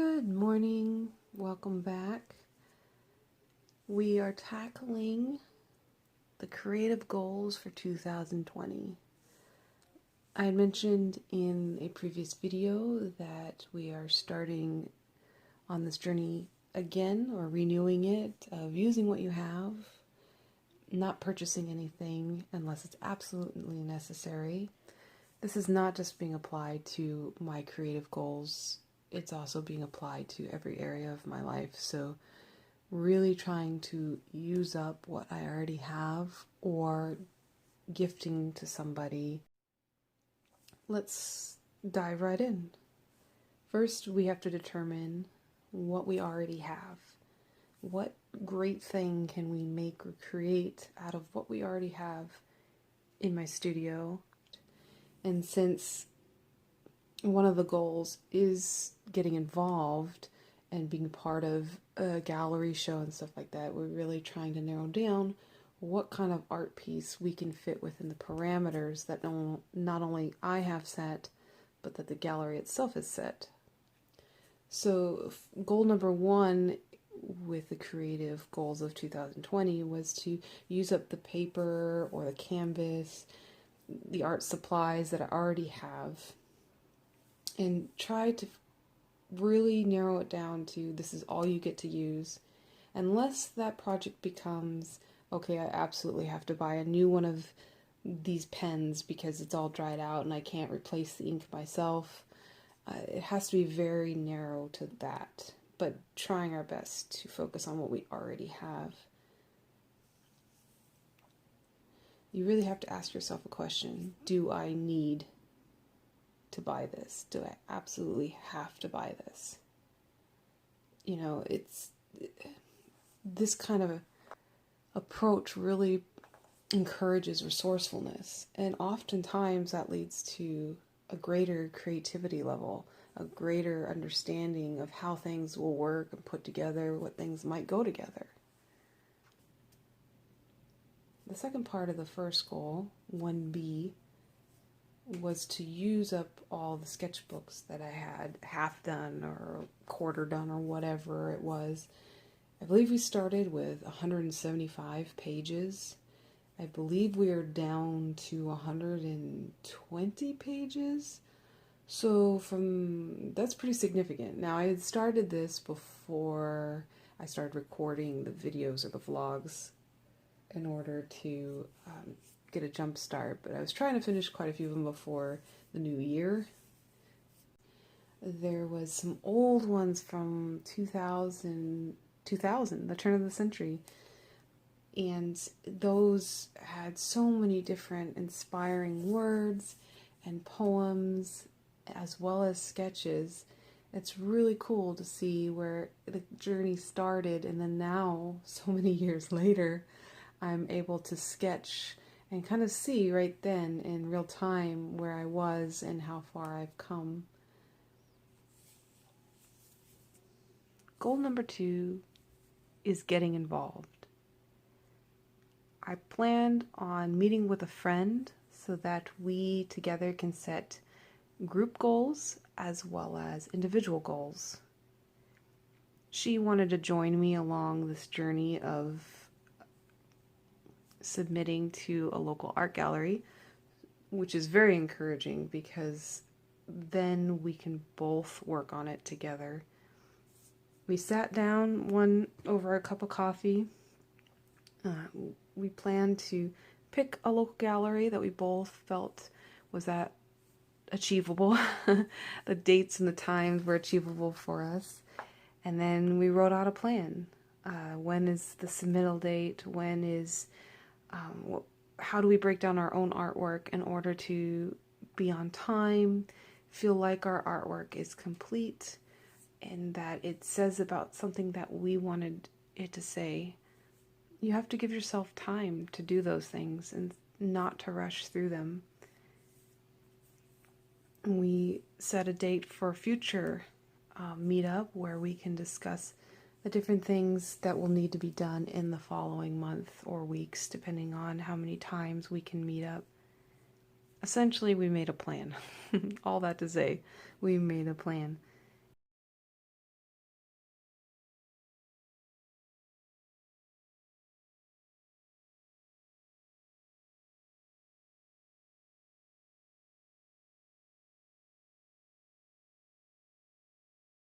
Good morning. Welcome back. We are tackling the creative goals for 2020. I had mentioned in a previous video that we are starting on this journey again, or renewing it, of using what you have, not purchasing anything unless it's absolutely necessary. This is not just being applied to my creative goals, it's also being applied to every area of my life. So really trying to use up what I already have or gifting to somebody. Let's dive right in. First, we have to determine what we already have. What great thing can we make or create out of what we already have in my studio? And since one of the goals is getting involved and being part of a gallery show and stuff like that, we're really trying to narrow down what kind of art piece we can fit within the parameters that not only I have set, but that the gallery itself is set. So goal number one with the creative goals of 2020 was to use up the paper or the canvas, the art supplies that I already have, and try to really narrow it down to this is all you get to use, unless that project becomes, okay, I absolutely have to buy a new one of these pens because it's all dried out and I can't replace the ink myself. It has to be very narrow to that, but trying our best to focus on what we already have. You really have to ask yourself a question. Do I need to buy this? Do I absolutely have to buy this? You know, it's this kind of approach really encourages resourcefulness, and oftentimes that leads to a greater creativity level, a greater understanding of how things will work and put together, what things might go together. The second part of the first goal, 1B, was to use up all the sketchbooks that I had half done or quarter done or whatever it was. I believe we started with 175 pages. I believe we are down to 120 pages. So that's pretty significant. Now, I had started this before I started recording the videos or the vlogs in order to get a jump start, but I was trying to finish quite a few of them before the new year. There was some old ones from 2000, the turn of the century, and those had so many different inspiring words and poems as well as sketches. It's really cool to see where the journey started, and then now, so many years later, I'm able to sketch and kind of see right then in real time where I was and how far I've come. Goal number 2 is getting involved. I planned on meeting with a friend so that we together can set group goals as well as individual goals. She wanted to join me along this journey of submitting to a local art gallery, which is very encouraging because then we can both work on it together. We sat down over a cup of coffee. We planned to pick a local gallery that we both felt was achievable. The dates and the times were achievable for us. And then we wrote out a plan. When is the submittal date? When is how do we break down our own artwork in order to be on time, feel like our artwork is complete, and that it says about something that we wanted it to say. You have to give yourself time to do those things and not to rush through them. We set a date for a future meetup where we can discuss the different things that will need to be done in the following month or weeks, depending on how many times we can meet up. Essentially, we made a plan. All that to say, we made a plan.